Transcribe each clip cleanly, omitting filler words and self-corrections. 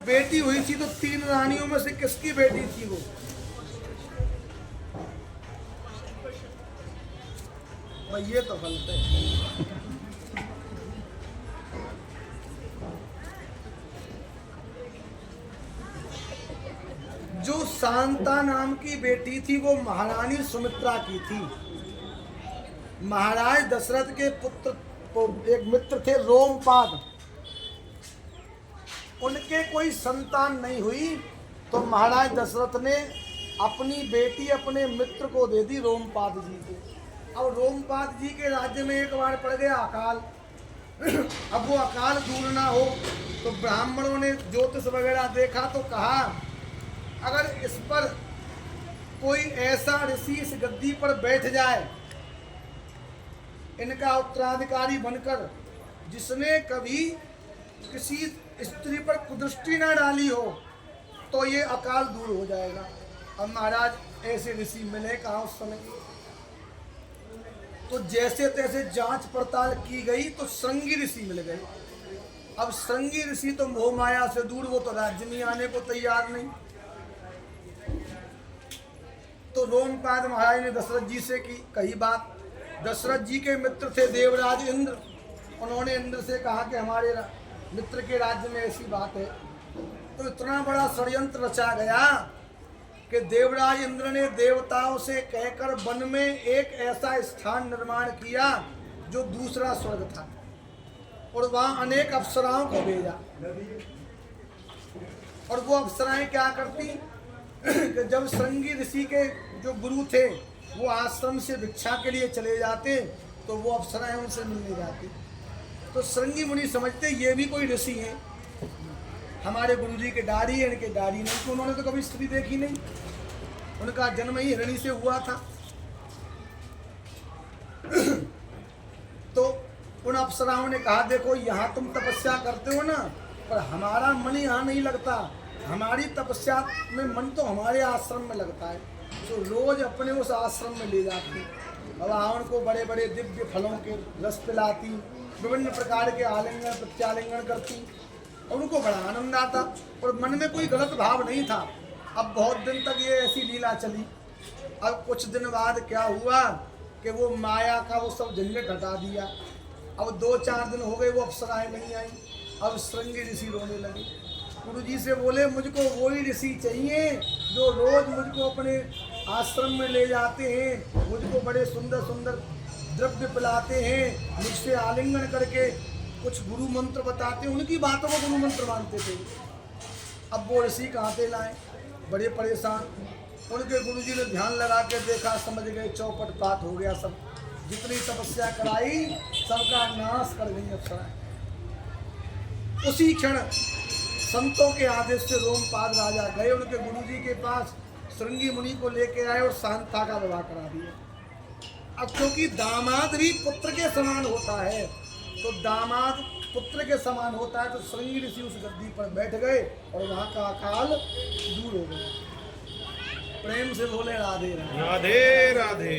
बेटी हुई थी तो 3 रानियों में से किसकी बेटी थी वो? भाई ये तो गलत है। जो शांता नाम की बेटी थी वो महारानी सुमित्रा की थी। महाराज दशरथ के पुत्र तो एक मित्र थे रोमपाद, उनके कोई संतान नहीं हुई तो महाराज दशरथ ने अपनी बेटी अपने मित्र को दे दी रोमपाद जी को। अब रोमपाद जी के राज्य में एक बार पड़ गया अकाल। अब वो अकाल दूर ना हो तो ब्राह्मणों ने ज्योतिष वगैरह देखा तो कहा अगर इस पर कोई ऐसा ऋषि इस गद्दी पर बैठ जाए इनका उत्तराधिकारी बनकर, जिसने कभी किसी स्त्री पर कुदृष्टि न डाली हो, तो ये अकाल दूर हो जाएगा। अब महाराज ऐसे ऋषि मिले कहाँ उस समय? तो जैसे तैसे जांच पड़ताल की गई तो श्रृंगी ऋषि मिल गए। अब श्रृंगी ऋषि तो मोह माया से दूर, वो तो राज्य में आने को तैयार नहीं। तो रोमपाद महाराज ने दशरथ जी से कही बात। दशरथ जी के मित्र थे देवराज इंद्र, उन्होंने इंद्र से कहा कि हमारे मित्र के राज्य में ऐसी बात है। तो इतना बड़ा षड्यंत्र रचा गया कि देवराज इंद्र ने देवताओं से कहकर वन में एक ऐसा स्थान निर्माण किया जो दूसरा स्वर्ग था, और वहां अनेक अप्सराओं को भेजा। और वो अप्सराएं क्या करती कि जब श्रृंगी ऋषि के जो गुरु थे वो आश्रम से भिक्षा के लिए चले जाते तो वो अप्सराएं उनसे मिलने जाती। तो श्रृंगी मुनि समझते ये भी कोई ऋषि हैं, हमारे गुरु जी के डारी है, इनके डारी नहीं। तो उन्होंने तो कभी स्त्री देखी नहीं, उनका जन्म ही हिरणी से हुआ था। तो उन अप्सराओं ने कहा देखो यहाँ तुम तपस्या करते हो ना, पर हमारा मन यहाँ नहीं लगता, हमारी तपस्या में मन तो हमारे आश्रम में लगता है। तो रोज अपने उस आश्रम में ले जाती, वहाँ उनको बड़े बड़े दिव्य फलों के रस पिलाती, विभिन्न प्रकार के आलिंगन प्रत्यालिंगन करती, और उनको बड़ा आनंद आता और मन में कोई गलत भाव नहीं था। अब बहुत दिन तक ये ऐसी लीला चली। अब कुछ दिन बाद क्या हुआ कि वो माया का वो सब झंझट हटा दिया। अब 2-4 दिन हो गए वो अप्सराएं नहीं आई। अब श्रृंगी ऋषि रोने लगे, गुरु जी से बोले मुझको वही ऋषि चाहिए जो रोज मुझको अपने आश्रम में ले जाते हैं, मुझको बड़े सुंदर सुंदर द्रव्य पिलाते हैं, मुझसे आलिंगन करके कुछ गुरु मंत्र बताते हैं, उनकी बातों को गुरु मंत्र मानते थे। अब वो ऋषि कहाँ से लाए, बड़े परेशान। उनके गुरु जी ने ध्यान लगा के देखा, समझ गए चौपट पात हो गया सब, जितनी तपस्या कराई सबका नाश कर गई अप्सराएं। उसी क्षण संतों के आदेश से रोमपाद राजा गए उनके गुरुजी के पास, श्रृंगी मुनि को लेके आए और शांता का विवाह करा दिया। अब क्योंकि दामाद भी पुत्र के समान होता है, तो दामाद पुत्र के समान होता है, तो श्रृंगी ऋषि उस गद्दी पर बैठ गए और वहाँ का अकाल दूर हो गया। प्रेम से बोले राधे राधे राधे।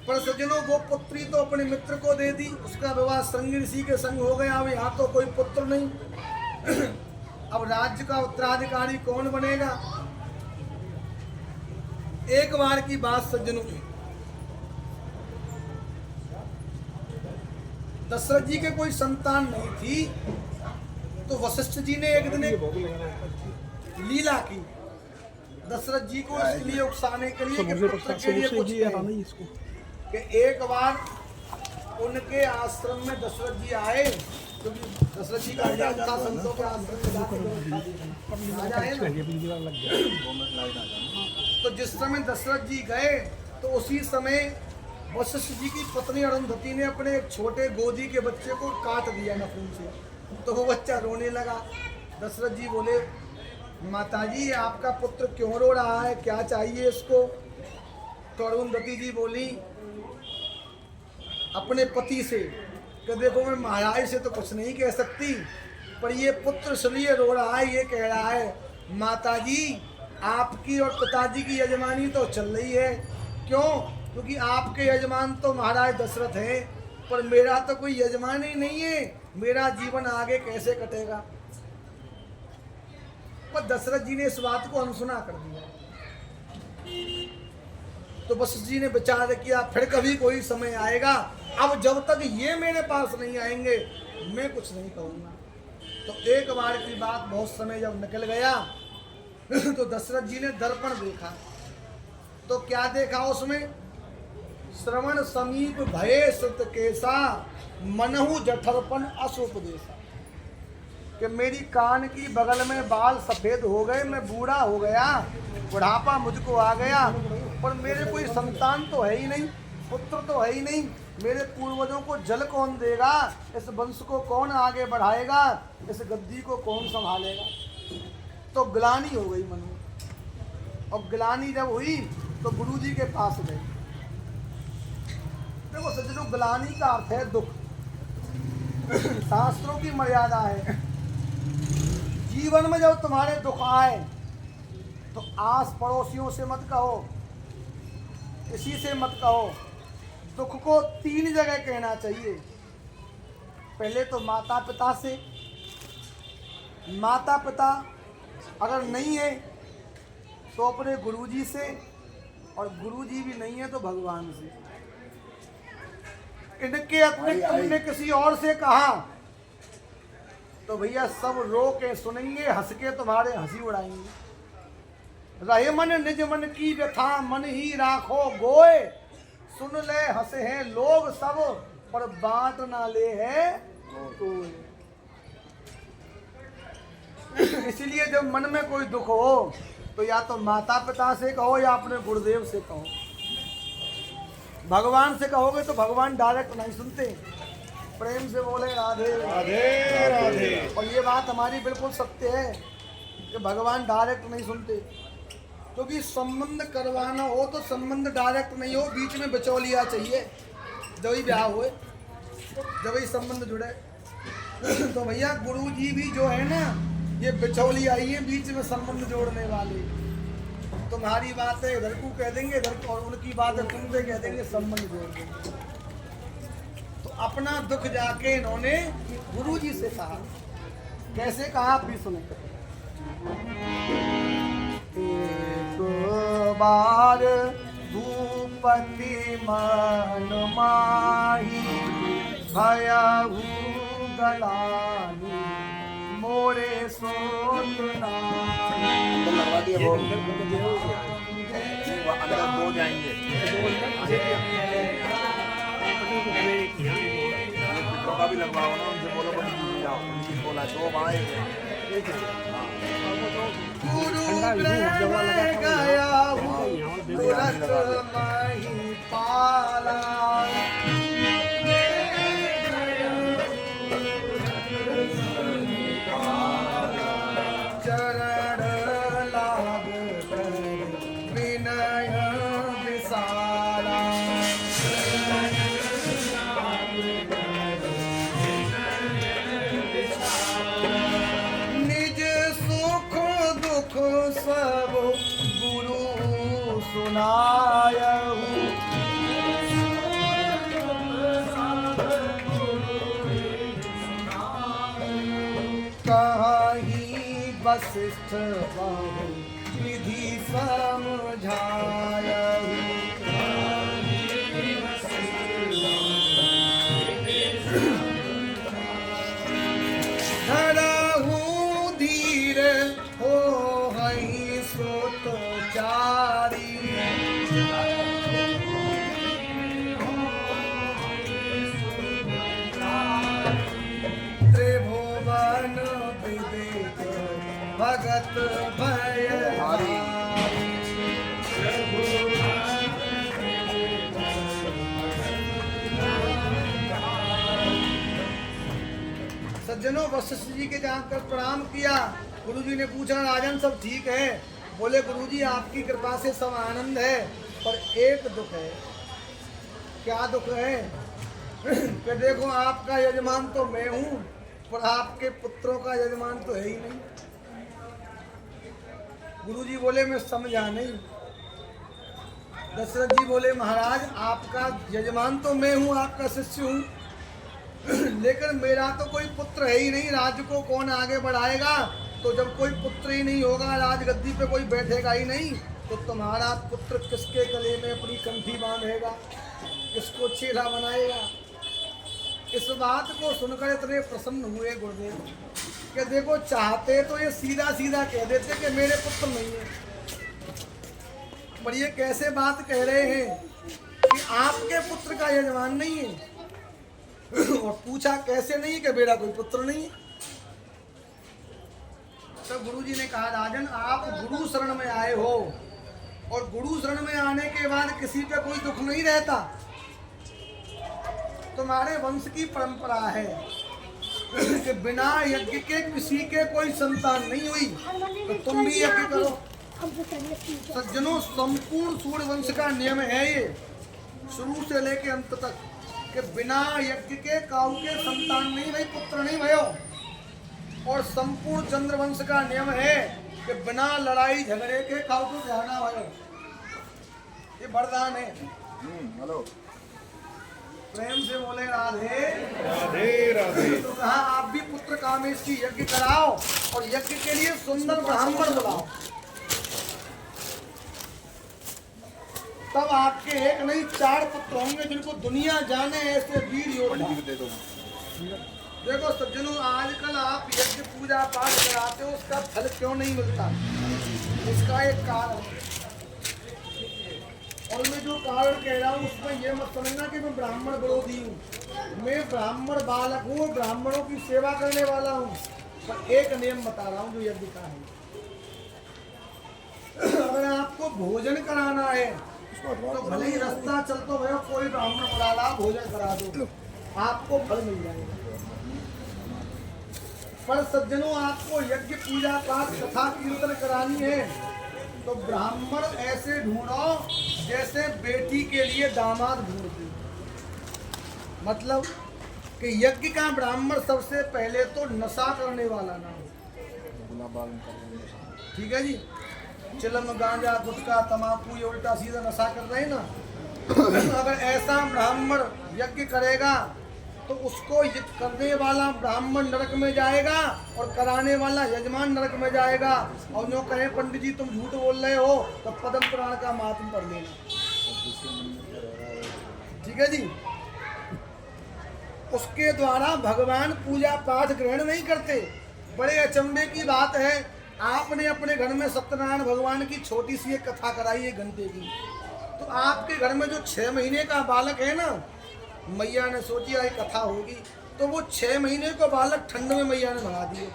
पर सज्जनों वो पुत्री तो अपने मित्र को दे दी, उसका विवाह श्रृंगी ऋषि के संग हो गया। अब यहाँ तो कोई पुत्र नहीं। अब राज्य का उत्तराधिकारी कौन बनेगा? एक बार की बात सज्जनों की, दशरथ जी के कोई संतान नहीं थी, तो वशिष्ठ जी ने एक दिन लीला की दशरथ जी को इसलिए उकसाने के लिए कि पुत्र के लिए कुछ कि एक बार उनके आश्रम में दशरथ जी आए, क्योंकि दशरथ जी का आजाद था संतों के आश्रम में तो जिस समय दशरथ जी गए तो उसी समय वशिष्ठ जी की पत्नी अरुंधति ने अपने एक छोटे गोदी के बच्चे को काट दिया नाखून से, तो वो बच्चा रोने लगा। दशरथ जी बोले माताजी आपका पुत्र क्यों रो रहा है, क्या चाहिए इसको? तो अरुंधति जी बोली अपने पति से कि देखो मैं महाराज से तो कुछ नहीं कह सकती, पर ये पुत्र इसलिए रो रहा है, ये कह रहा है माताजी आपकी और पिताजी की यजमानी तो चल रही है। क्यों? क्योंकि आपके यजमान तो महाराज दशरथ हैं, पर मेरा तो कोई यजमान ही नहीं है, मेरा जीवन आगे कैसे कटेगा? पर दशरथ जी ने इस बात को अनसुना कर दिया। तो वशिष्ठ जी ने विचार किया फिर कभी कोई समय आएगा, अब जब तक ये मेरे पास नहीं आएंगे मैं कुछ नहीं कहूंगा। तो एक बार की बात बहुत समय जब निकल गया तो दशरथ जी ने दर्पण देखा। तो क्या देखा उसमें? श्रवण समीप भये सुत केसा मनहु जठरपन असुपदेशा, कि मेरी कान की बगल में बाल सफेद हो गए, मैं बूढ़ा हो गया, बुढ़ापा मुझको आ गया, पर मेरे कोई संतान तो है ही नहीं, पुत्र तो है ही नहीं, मेरे पूर्वजों को जल कौन देगा, इस वंश को कौन आगे बढ़ाएगा, इस गद्दी को कौन संभालेगा। तो ग्लानि हो गई मन में, और ग्लानि जब हुई तो गुरु जी के पास गए। देखो सज्जनों, ग्लानि का अर्थ है दुख। शास्त्रों की मर्यादा है, जीवन में जब तुम्हारे दुख आए तो आस पड़ोसियों से मत कहो, किसी से मत कहो, दुख को 3 जगह कहना चाहिए। पहले तो माता पिता से, माता पिता अगर नहीं है तो अपने गुरुजी से, और गुरुजी भी नहीं है तो भगवान से। इनके अतिरिक्त तुमने किसी और से कहा तो भैया सब रो के सुनेंगे, हंस के तुम्हारे हंसी उड़ाएंगे। रहे मन निज मन की व्यथा, मन ही राखो गोए, सुन ले हंसे हैं लोग सब, पर बांट ना ले है कोई। इसलिए जब मन में कोई दुख हो तो या तो माता पिता से कहो या अपने गुरुदेव से कहो। भगवान से कहोगे तो भगवान डायरेक्ट नहीं सुनते। प्रेम से बोले राधे राधे राधे। और ये बात हमारी बिल्कुल सत्य है कि भगवान डायरेक्ट नहीं सुनते, क्योंकि संबंध करवाना हो तो संबंध डायरेक्ट नहीं हो, बीच में बिचौलिया चाहिए। जब ही ब्याह हुए, जब ही संबंध जुड़े। तो भैया गुरु जी भी जो है ना, ये बिचौलिया ही है, बीच में संबंध जोड़ने वाले। तुम्हारी बात है इधर को कह देंगे, इधर को, और उनकी बात है तुमसे कह देंगे, संबंध जोड़ देंगे। तो अपना दुख जाके इन्होंने गुरु जी से कहा। कैसे कहा आप भी सुने। एक बार भूपति मन माही, भयहु गलानी मोरे सोतना। अंदर 2 जाएंगे, का भी लगवाओ ना, उनसे बोलो जाओ, उनकी बोला 2 बाएं। गुरु ग्रह गया हूँ तुरंत मही पाला, चरण लाग कर विनय विशाला। निज सुख दुख सब गुरु सुनायहु, कहीं वशिष्ठ बहु विधि समझायहु। धरहु धीर हो हई सोत चारी, त्रिभुवन विदित भगत भयहारी। सज्जनों, वशिष्ठ जी के जाकर प्रणाम किया। गुरुजी ने पूछा राजन सब ठीक है? बोले गुरुजी आपकी कृपा से सब आनंद है, पर एक दुख है। क्या दुख है? कि देखो आपका यजमान तो मैं हूँ, पर आपके पुत्रों का यजमान तो है ही नहीं। गुरुजी बोले मैं समझा नहीं। दशरथ जी बोले महाराज आपका यजमान तो मैं हूँ, आपका शिष्य हूँ, लेकिन मेरा तो कोई पुत्र है ही नहीं, राज्य को कौन आगे बढ़ाएगा, तो जब कोई पुत्र ही नहीं होगा, राजगद्दी पे कोई बैठेगा ही नहीं, तो तुम्हारा पुत्र किसके गले में अपनी कंठी बांधेगा, किसको चेला बनाएगा। इस बात को सुनकर इतने प्रसन्न हुए गुरुदेव कि देखो, चाहते तो ये सीधा सीधा कह देते कि मेरे पुत्र नहीं है, पर ये कैसे बात कह रहे हैं कि आपके पुत्र का यजमान नहीं है। और पूछा कैसे नहीं कि मेरा कोई पुत्र नहीं है। तब गुरु जी ने कहा, राजन आप गुरु शरण में आए हो, और गुरु शरण में आने के बाद किसी पे कोई दुख नहीं रहता। तुम्हारे वंश की परंपरा है कि बिना यज्ञ के किसी के कोई संतान नहीं हुई, तो तुम भी यज्ञ करो। सज्जनों, संपूर्ण सूर्य वंश का नियम है ये, शुरू से लेकर अंत तक, कि बिना यज्ञ के काऊ के संतान नहीं भाई, पुत्र नहीं भयो। और संपूर्ण चंद्रवंश का नियम है कि बिना लड़ाई झगड़े के काऊ को ध्याना भयो। ये वरदान है। हेलो, प्रेम से बोले राधे राधे राधे। तो कहा आप भी पुत्र कामेश की यज्ञ कराओ, और यज्ञ के लिए सुंदर ब्राह्मण बुलाओ। तब आपके एक नहीं 4 पुत्र होंगे जिनको दुनिया जाने ऐसे वीर योद्धा। देखो सज्जनों, आजकल आप यज्ञ पूजा पाठ कराते हो, उसका फल क्यों नहीं मिलता? इसका एक कारण है, और मैं जो कारण कह रहा हूँ उसमें यह मत समझना कि मैं ब्राह्मण विरोधी हूँ। मैं ब्राह्मण बालक हूँ, ब्राह्मणों की सेवा करने वाला हूँ, पर एक नियम बता रहा हूँ जो यज्ञ का है। अगर आपको भोजन कराना है तो भले ही रास्ता चलते हुए कोई ब्राह्मण बुला ला, भोजन करा दो, आपको फल मिल जाएगा। पर सज्जनों, आपको यज्ञ पूजा पाठ कथा कीर्तन करानी है तो ब्राह्मण ऐसे ढूंढो जैसे बेटी के लिए दामाद ढूंढती। मतलब कि यज्ञ का ब्राह्मण सबसे पहले तो नशा करने वाला ना हो। ठीक है जी, चिलम गांजा गुटखा तमाकू ये उल्टा सीधा नशा कर रहे हैं ना। अगर ऐसा ब्राह्मण यज्ञ करेगा तो उसको करने वाला ब्राह्मण नरक में जाएगा और कराने वाला यजमान नरक में जाएगा। और जो कहे पंडित जी तुम झूठ बोल रहे हो तो पद्म पुराण का महात्म पढ़ लेना। ठीक है जी। उसके द्वारा भगवान पूजा पाठ ग्रहण नहीं करते। बड़े अचंभे की बात है, आपने अपने घर में सत्यनारायण भगवान की छोटी सी एक कथा कराई है घंटे की, तो आपके घर में जो 6 महीने का बालक है ना, मैया ने सोची आई कथा होगी, तो वो 6 महीने को बालक ठंड में मैया ने भगा दिए।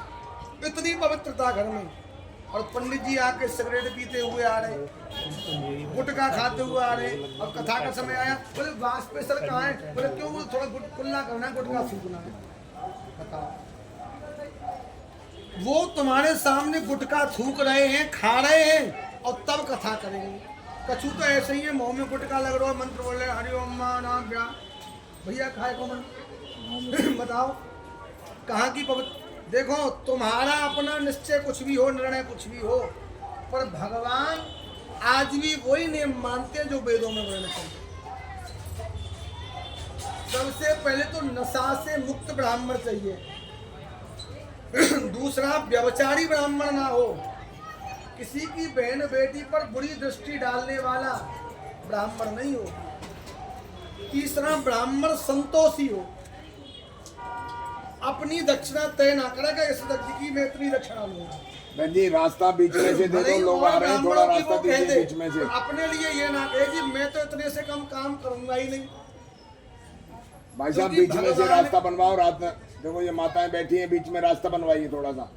इतनी पवित्रता घर में। और पंडित जी आके सिगरेट पीते हुए आ रहे, गुटखा खाते हुए आ रहे, और कथा का समय आया, बोले वाष्पेश्वर कहाँ है? बोले क्यों? बोले थोड़ा कुल्ला करना है, गुटखा फूकना है। कथा वो तुम्हारे सामने गुटखा थूक रहे हैं, खा रहे हैं, और तब कथा करेंगे। कछु तो ऐसे ही है, मुंह में गुटखा लग रहा है, मंत्र बोल रहे हरिओम नाम व्या भैया खाए को मन बताओ कहाँ की पवित्र। देखो, तुम्हारा अपना निश्चय कुछ भी हो, निर्णय कुछ भी हो, पर भगवान आज भी वही नियम मानते हैं जो वेदों में वर्णित है। सबसे पहले तो नशा से मुक्त ब्राह्मण चाहिए। दूसरा, व्यभिचारी ब्राह्मण ना हो, किसी की बहन बेटी पर बुरी दृष्टि डालने वाला ब्राह्मण नहीं हो। तीसरा, ब्राह्मण संतोषी हो, अपनी दक्षिणा तय ना करेगा इस दक्षिण की मैं इतनी दक्षिणा लूंगा। बहन जी, रास्ता बीच में से दे दो, लोग आ रहे हैं, थोड़ा रास्ता दीजिए बीच में से। अपने लिए ये ना कहे जी मैं तो इतने से कम काम करूंगा ही नहीं। भाई साहब, बीच में से रास्ता बनवाओ। रात में देखो ये माताएं बैठी हैं, बीच में रास्ता बनवाइए थोड़ा सा।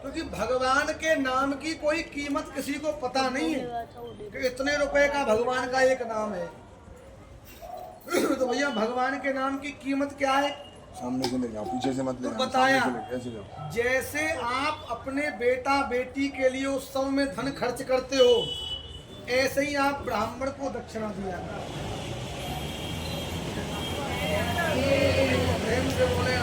क्योंकि भगवान के नाम की कोई कीमत किसी को पता नहीं है कि इतने रुपए का भगवान का एक नाम है। तो भैया भगवान के नाम की कीमत क्या है? सामने से ले जाओ, पीछे से मत ले जाओ। बताया, ऐसे जाओ। जैसे आप अपने बेटा बेटी के लिए उत्सव में धन खर्च करते हो, ऐसे ही आप ब्राह्मण को दक्षिणा दिया। प्रेम से बोले।